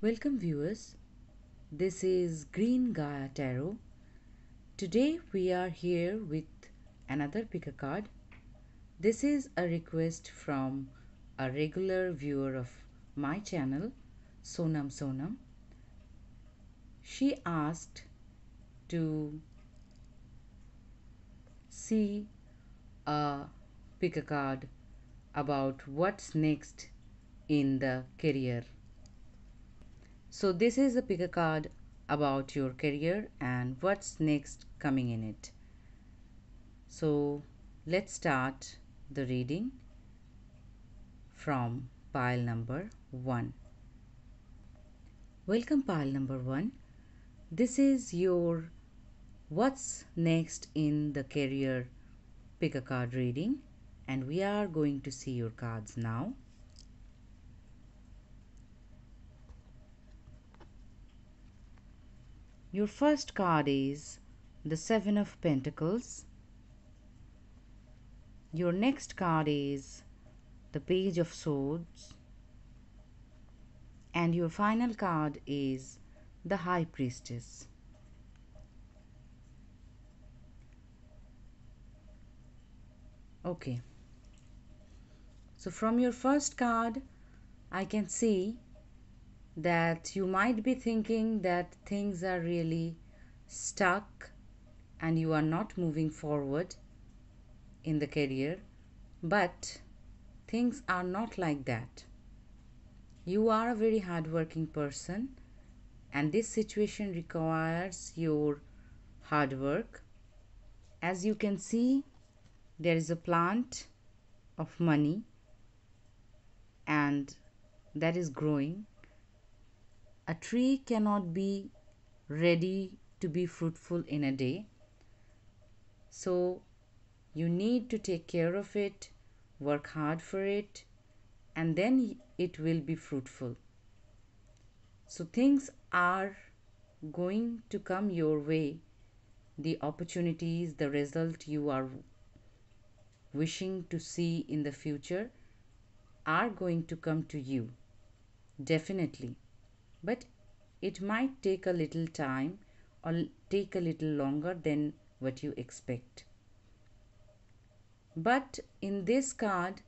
Welcome viewers, this is Green Gaia Tarot. Today we are here with another pick a card. This is a request from a regular viewer of my channel, Sonam. She asked to see a pick a card about what's next in the career. So this is a pick a card about your career and what's next coming in it. So let's start the reading from pile number 1. Welcome pile number 1. This is your what's next in the career pick a card reading, and we are going to see your cards now. Your first card is the 7 of Pentacles. Your next card is the Page of Swords. And your final card is the High Priestess. Okay. So from your first card, I can see that you might be thinking that things are really stuck and you are not moving forward in the career, but things are not like that. You are a very hardworking person and this situation requires your hard work. As you can see, there is a plant of money and that is growing. A tree cannot be ready to be fruitful in a day. So you need to take care of it, work hard for it, and then it will be fruitful. So things are going to come your way. The opportunities, the result you are wishing to see in the future are going to come to you, definitely. But it might take a little time or take a little longer than what you expect. But in this card,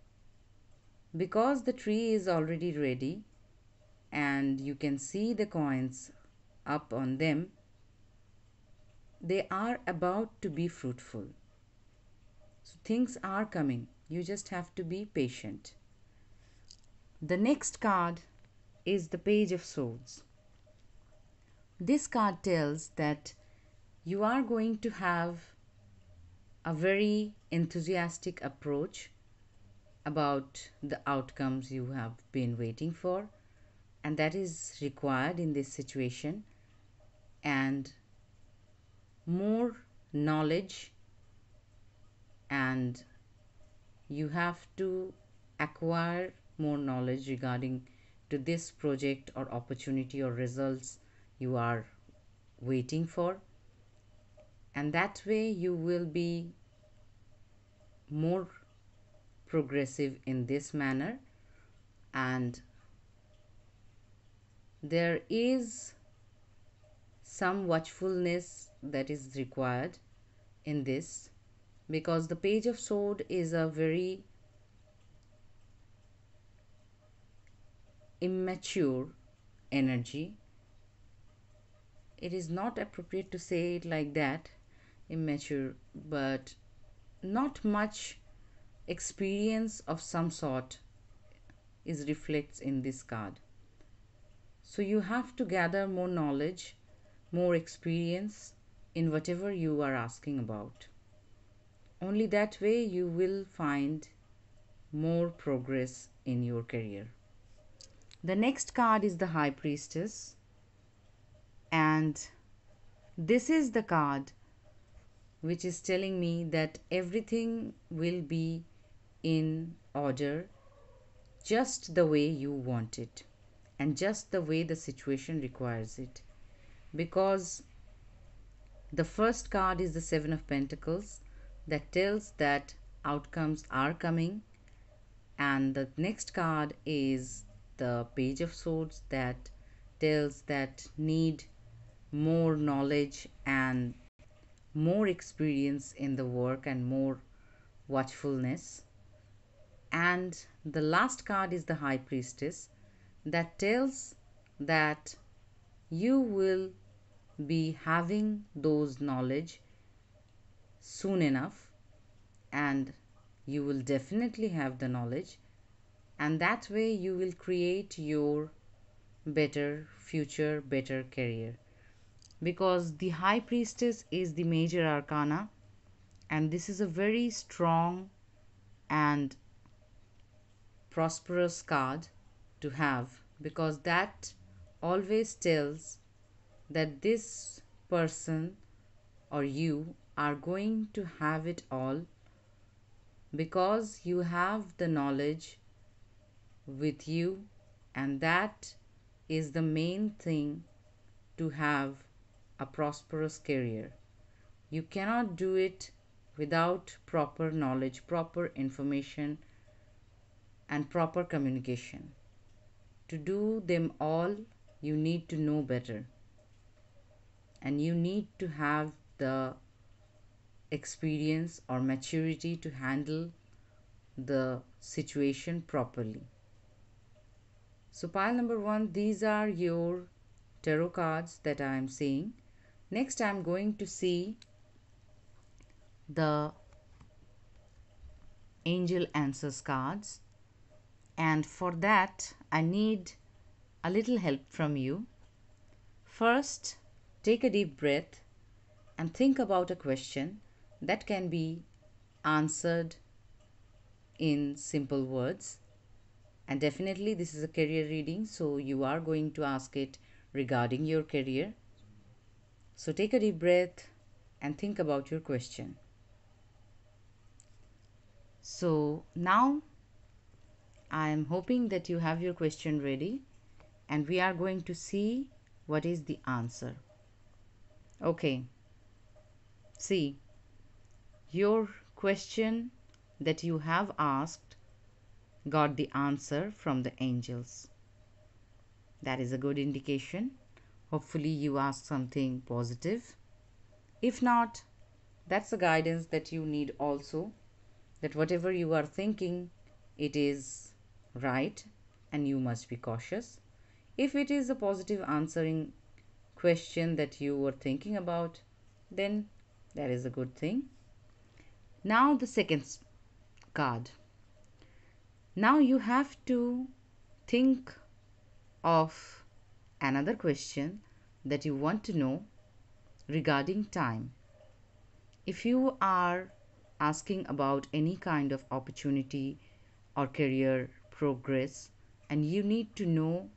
because the tree is already ready and you can see the coins up on them, they are about to be fruitful. So things are coming. You just have to be patient. The next card is the Page of Swords. This card tells that you are going to have a very enthusiastic approach about the outcomes you have been waiting for, and that is required in this situation, and more knowledge, and you have to acquire more knowledge regarding to this project or opportunity or results you are waiting for, and that way you will be more progressive in this manner. And there is some watchfulness that is required in this, because the Page of Sword is a very immature energy. It is not appropriate to say it like that, immature, but not much experience of some sort is reflects in this card. So you have to gather more knowledge, more experience in whatever you are asking about. Only that way you will find more progress in your career. The next card is the High Priestess, and this is the card which is telling me that everything will be in order just the way you want it and just the way the situation requires it. Because the first card is the 7 of Pentacles that tells that outcomes are coming, and the next card is the Page of Swords that tells that need more knowledge and more experience in the work and more watchfulness. And the last card is the High Priestess, that tells that you will be having those knowledge soon enough, and you will definitely have the knowledge, and that way you will create your better future, better career. Because the High Priestess is the major arcana, and this is a very strong and prosperous card to have, because that always tells that this person or you are going to have it all because you have the knowledge with you, and that is the main thing to have a prosperous career. You cannot do it without proper knowledge, proper information, and proper communication. To do them all, you need to know better, and you need to have the experience or maturity to handle the situation properly. So, pile number one, these are your tarot cards that I am seeing. Next, I am going to see the angel answers cards, and for that, I need a little help from you. First, take a deep breath and think about a question that can be answered in simple words. And definitely, this is a career reading, so you are going to ask it regarding your career. So, take a deep breath and think about your question. So, now I am hoping that you have your question ready, and we are going to see what is the answer. Okay, see, your question that you have asked got the answer from the angels. That is a good indication. Hopefully, you asked something positive. If not, that's the guidance that you need also, that whatever you are thinking, it is right and you must be cautious. If it is a positive answering question that you were thinking about, then that is a good thing. Now, the second card. Now, you have to think of another question that you want to know regarding time. If you are asking about any kind of opportunity or career progress, and you need to know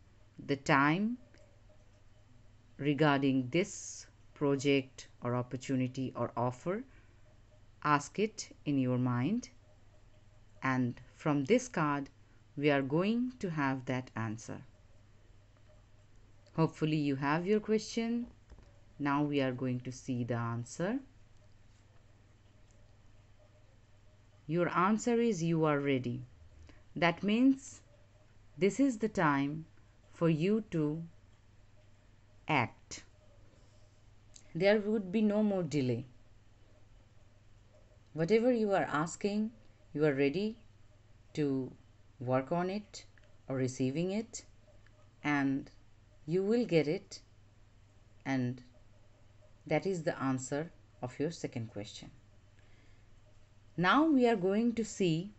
the time regarding this project or opportunity or offer, ask it in your mind, and from this card we are going to have that answer. Hopefully you have your question. Now we are going to see the answer. Your answer is you are ready. That means this is the time for you to act. There would be no more delay. Whatever you are asking, you are ready to work on it or receiving it, and you will get it, and that is the answer of your second question. Now we are going to see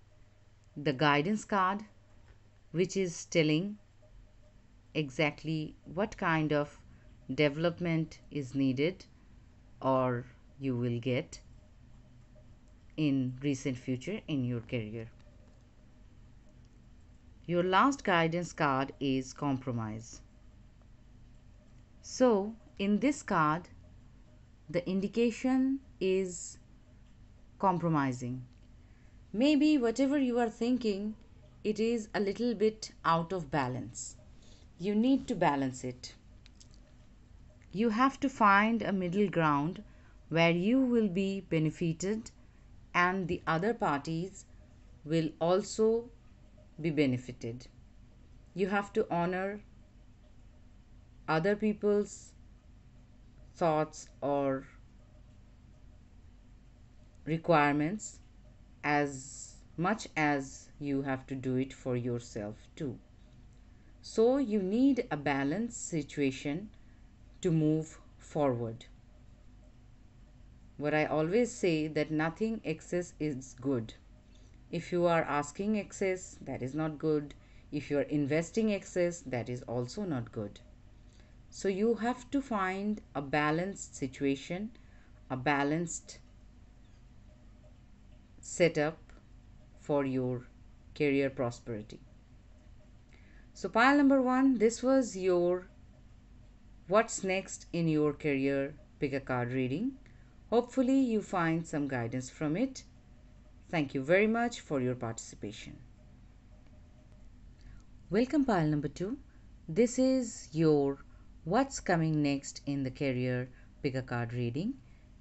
the guidance card, which is telling exactly what kind of development is needed or you will get in recent future in your career. Your last guidance card is compromise. So, in this card, the indication is compromising. Maybe whatever you are thinking, it is a little bit out of balance. You need to balance it. You have to find a middle ground where you will be benefited and the other parties will also be benefited. You have to honor other people's thoughts or requirements as much as you have to do it for yourself too. So you need a balanced situation to move forward. What I always say that nothing excess is good. If you are asking excess, that is not good. If you are investing excess, that is also not good. So you have to find a balanced situation, a balanced setup for your career prosperity. So pile number 1, this was your what's next in your career pick a card reading. Hopefully you find some guidance from it. Thank you very much for your participation. Welcome pile number 2. This is your what's coming next in the career pick a card reading,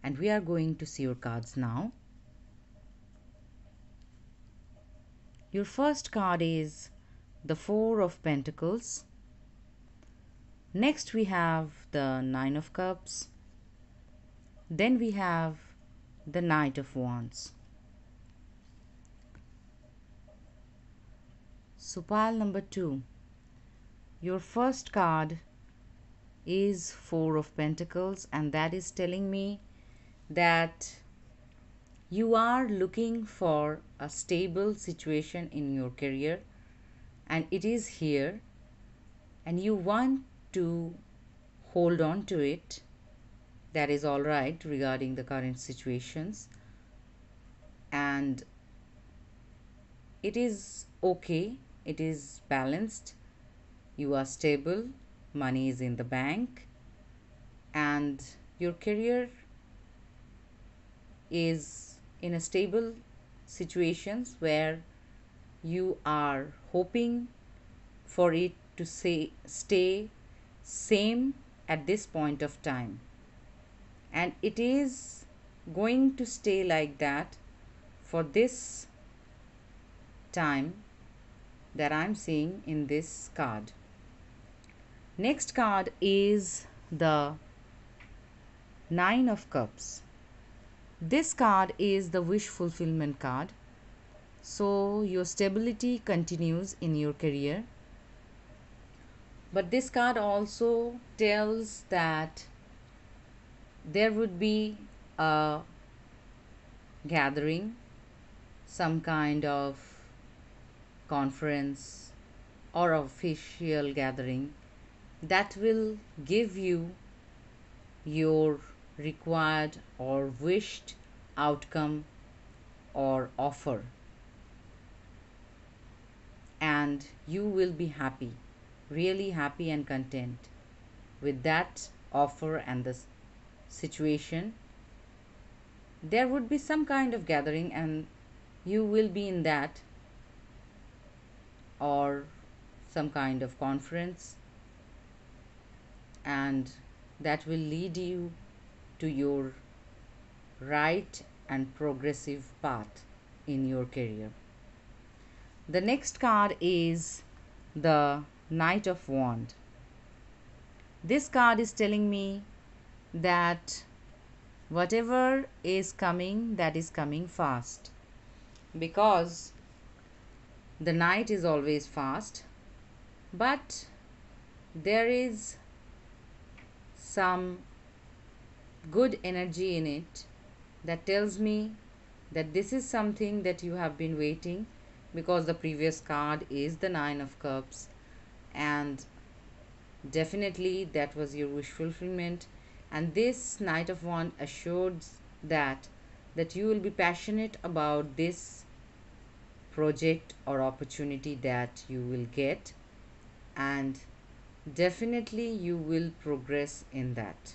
and we are going to see your cards now. Your first card is the 4 of Pentacles. Next we have the 9 of Cups. Then we have the Knight of Wands. So pile number 2. Your first card is 4 of Pentacles, and that is telling me that you are looking for a stable situation in your career, and it is here, and you want to hold on to it. That is all right regarding the current situations, and it is okay, it is balanced, you are stable, money is in the bank, and your career is in a stable situations where you are hoping for it to stay same at this point of time, and it is going to stay like that for this time that I'm seeing in this card. Next card is the 9 of Cups. This card is the wish fulfillment card. So your stability continues in your career. But this card also tells that there would be a gathering, some kind of conference or official gathering that will give you your required or wished outcome or offer, and you will be happy, really happy and content with that offer and the situation. There would be some kind of gathering and you will be in that, or some kind of conference, and that will lead you to your right and progressive path in your career. The next card is the Knight of Wands. This card is telling me that whatever is coming, that is coming fast, because the night is always fast, but there is some good energy in it that tells me that this is something that you have been waiting, because the previous card is the 9 of Cups, and definitely that was your wish fulfillment, and this Knight of Wands assures that you will be passionate about this project or opportunity that you will get, and definitely you will progress in that.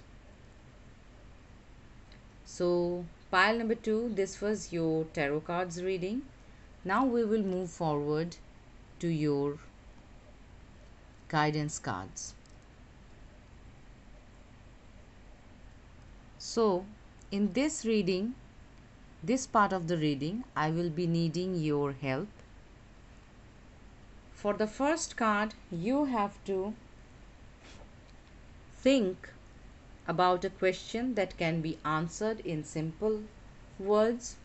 So pile number 2, this was your tarot cards reading. Now we will move forward to your guidance cards. So in this reading, this part of the reading, I will be needing your help. For the first card, you have to think about a question that can be answered in simple words,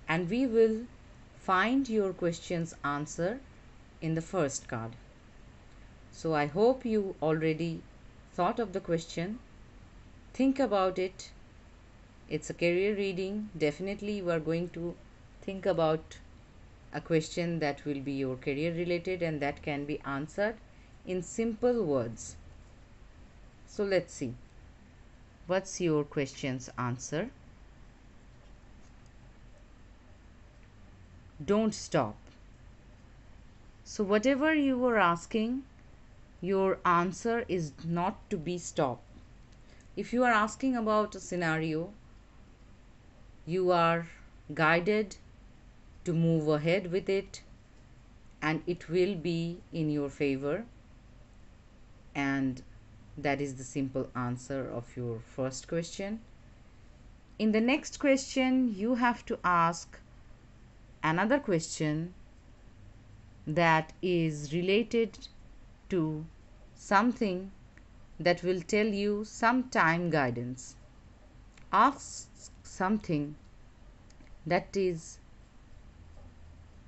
and we will find your question's answer in the first card. So I hope you already thought of the question. Think about it. It's a career reading. Definitely you are going to think about a question that will be your career related and that can be answered in simple words. So let's see. What's your question's answer? Don't stop. So whatever you were asking, your answer is not to be stopped. If you are asking about a scenario, you are guided to move ahead with it and it will be in your favor, and that is the simple answer of your first question. In the next question, you have to ask another question that is related to something that will tell you some time guidance. Ask something that is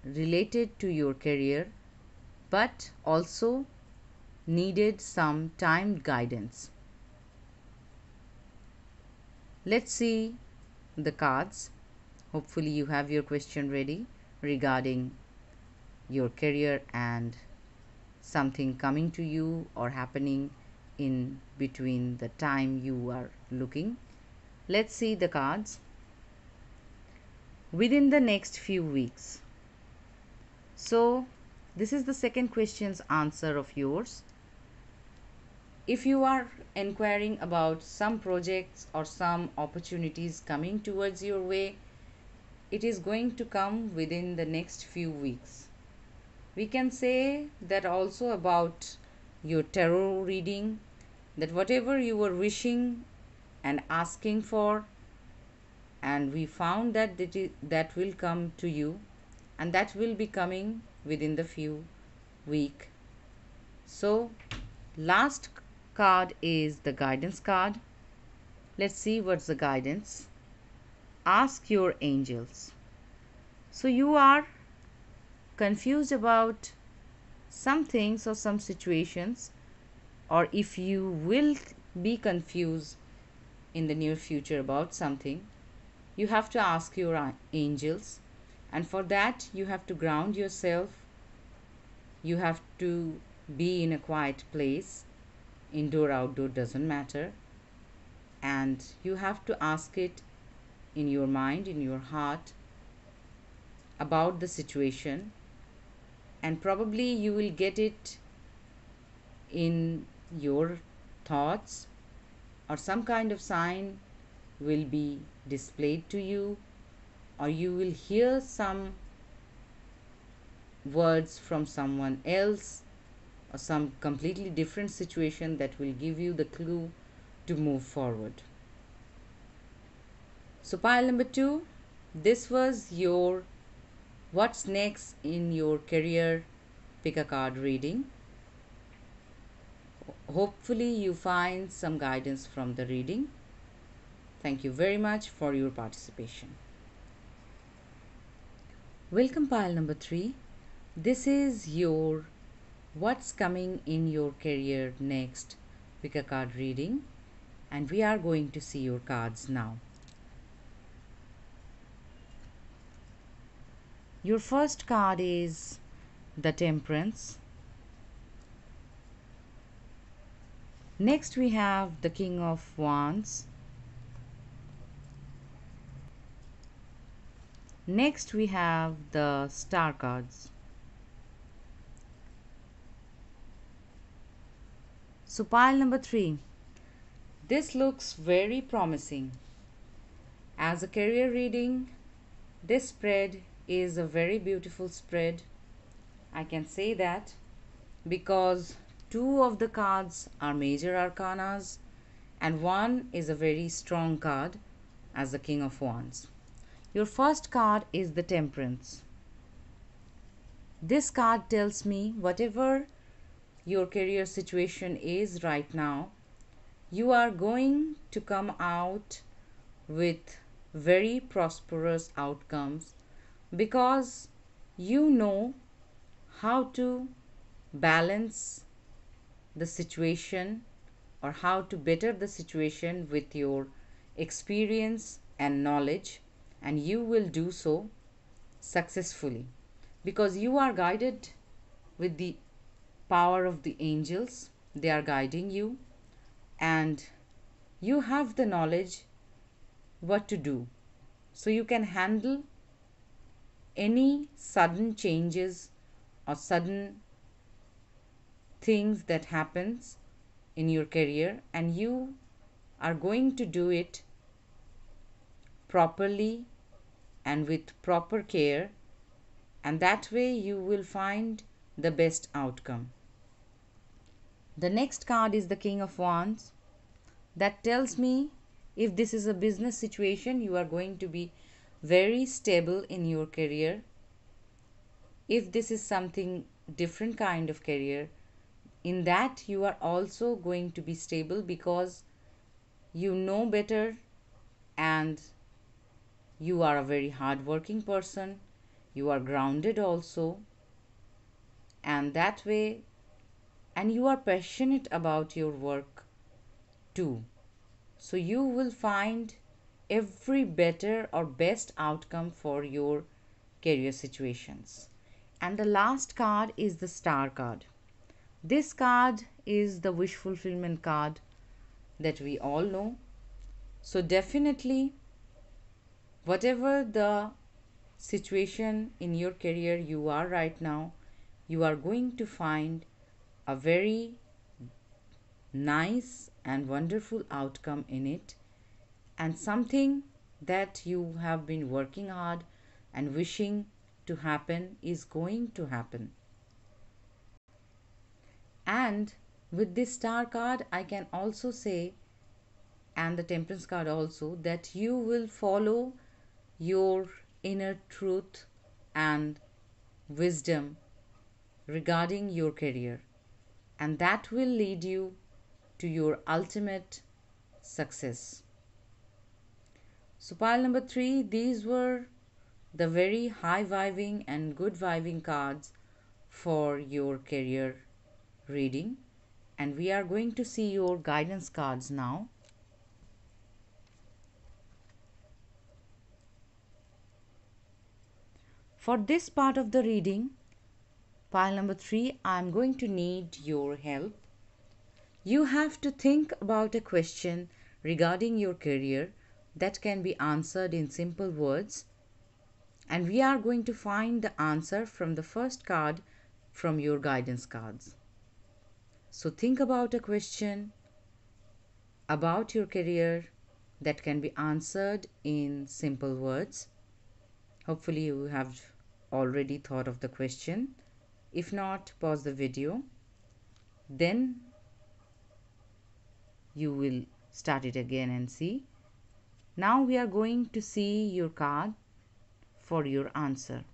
related to your career but also needed some time guidance. Let's see the cards. Hopefully you have your question ready regarding your career and something coming to you or happening in between the time you are looking. Let's see the cards. Within the next few weeks. So this is the second question's answer of yours. If you are inquiring about some projects or some opportunities coming towards your way, it is going to come within the next few weeks. We can say that also about your tarot reading, that whatever you were wishing and asking for, and we found that that will come to you, and that will be coming within the few week. So last card is the guidance card. Let's see what's the guidance. Ask your angels. So you are confused about some things or some situations, or if you will be confused in the near future about something, you have to ask your angels, and for that you have to ground yourself. You have to be in a quiet place, indoor outdoor doesn't matter, and you have to ask it in your mind, in your heart, about the situation, and probably you will get it in your thoughts, or some kind of sign will be displayed to you, or you will hear some words from someone else, or some completely different situation that will give you the clue to move forward. So pile number 2, this was your what's next in your career pick a card reading. Hopefully you find some guidance from the reading. Thank you very much for your participation. Welcome pile number 3. This is your what's coming in your career next pick a card reading, and we are going to see your cards now. Your first card is the Temperance. Next we have the King of Wands. Next we have the Star cards. So pile number 3. This looks very promising. As a career reading, this spread is a very beautiful spread. I can say that because 2 of the cards are major arcanas and 1 is a very strong card as the King of Wands. Your first card is the Temperance. This card tells me whatever your career situation is right now, You are going to come out with very prosperous outcomes because you know how to balance the situation or how to better the situation with your experience and knowledge, and you will do so successfully because you are guided with the power of the angels. They are guiding you, and you have the knowledge what to do, so you can handle any sudden changes or sudden things that happens in your career, and you are going to do it properly and with proper care, and that way you will find the best outcome. The next card is the King of Wands. That tells me if this is a business situation, you are going to be very stable in your career. If this is something different kind of career, in that you are also going to be stable because you know better, and you are a very hardworking person. You are grounded also, and that way, and you are passionate about your work too. So you will find every better or best outcome for your career situations. And the last card is the Star card. This card is the wish fulfillment card that we all know. So definitely, whatever the situation in your career you are right now, you are going to find a very nice and wonderful outcome in it, and something that you have been working hard and wishing to happen is going to happen. And with this Star card, I can also say, and the Temperance card also, that you will follow your inner truth and wisdom regarding your career, and that will lead you to your ultimate success. So, pile number 3, these were the very high vibing and good vibing cards for your career reading, and we are going to see your guidance cards now. For this part of the reading, pile number 3, I am going to need your help. You have to think about a question regarding your career that can be answered in simple words, and we are going to find the answer from the first card from your guidance cards. So think about a question about your career that can be answered in simple words. Hopefully you have already thought of the question. If not, pause the video, then you will start it again and see. Now we are going to see your card for your answer.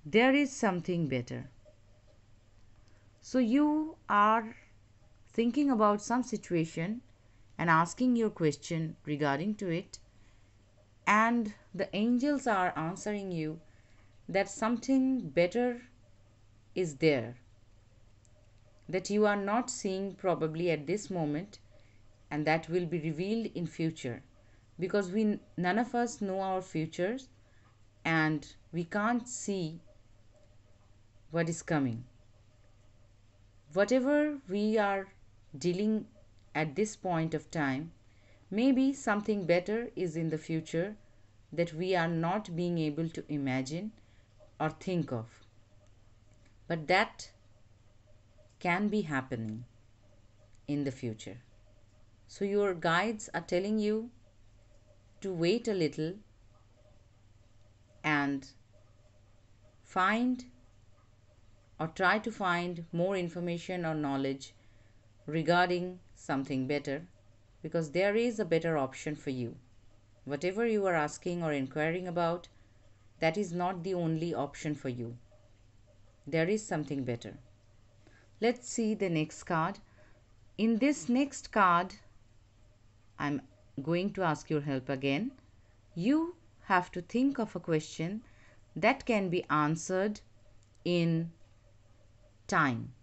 There is something better. So you are thinking about some situation and asking your question regarding to it, and the angels are answering you that something better is there that you are not seeing probably at this moment, and that will be revealed in future, because we none of us know our futures, and we can't see what is coming. Whatever we are dealing at this point of time, maybe something better is in the future that we are not being able to imagine or think of, but that can be happening in the future. So your guides are telling you to wait a little and find or try to find more information or knowledge regarding something better, because there is a better option for you. Whatever you are asking or inquiring about, that is not the only option for you. There is something better. Let's see the next card. In this next card, I'm going to ask your help again. You have to think of a question that can be answered in time.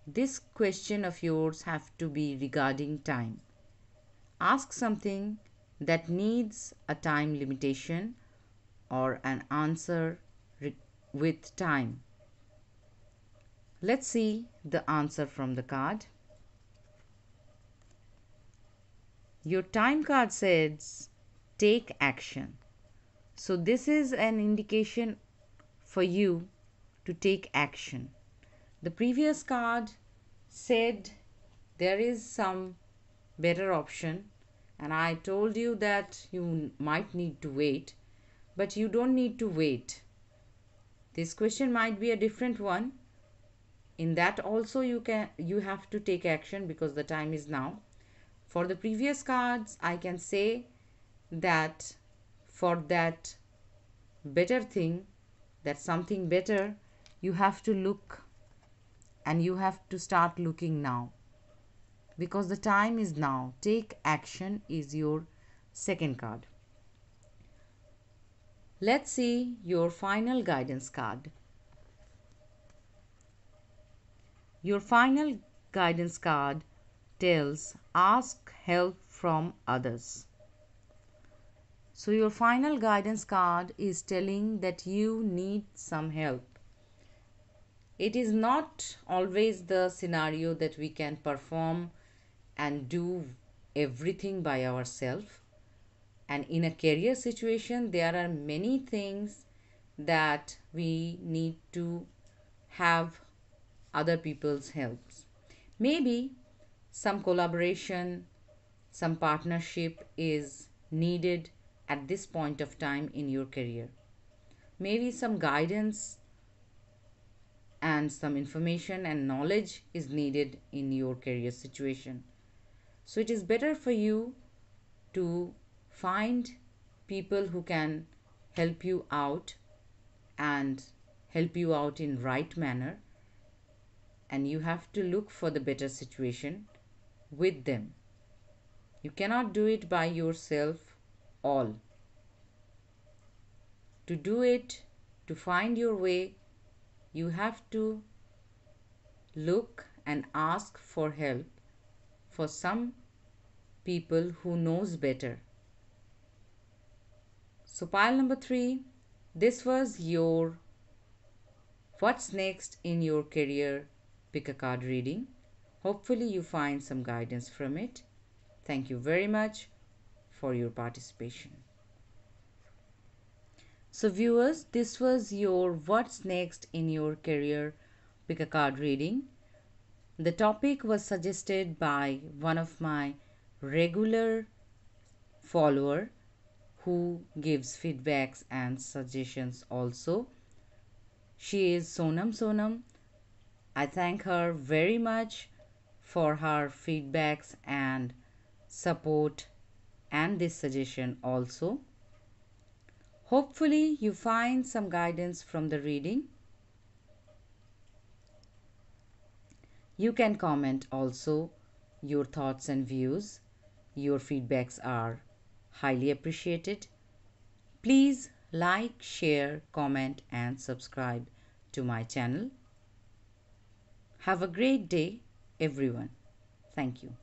This question of yours have to be regarding time. Ask something that needs a time limitation or an answer with time. Let's see the answer from the card. Your time card says take action. So this is an indication for you to take action. The previous card said there is some better option, and I told you that you might need to wait, but you don't need to wait. This question might be a different one. In that also you have to take action because the time is now. For the previous cards, I can say that for that better thing, that something better, you have to look, and you have to start looking now because the time is now. Take action is your second card. Let's see your final guidance card. Your final guidance card tells ask help from others. So your final guidance card is telling that you need some help. It is not always the scenario that we can perform and do everything by ourselves. And in a career situation, there are many things that we need to have other people's helps. Maybe some collaboration, some partnership is needed at this point of time in your career. Maybe some guidance and some information and knowledge is needed in your career situation. So it is better for you to find people who can help you out and help you out in right manner, and you have to look for the better situation with them. You cannot do it by yourself all. To do it, to find your way, you have to look and ask for help for some people who knows better. So pile number 3, this was your what's next in your career pick a card reading. Hopefully you find some guidance from it. Thank you very much for your participation. So viewers, this was your what's next in your career pick a card reading. The topic was suggested by one of my regular follower who gives feedbacks and suggestions also. She is Sonam. I thank her very much for her feedbacks and support and this suggestion also. Hopefully you find some guidance from the reading. You can comment also your thoughts and views. Your feedbacks are highly appreciated. Please like, share, comment and subscribe to my channel. Have a great day, everyone. Thank you.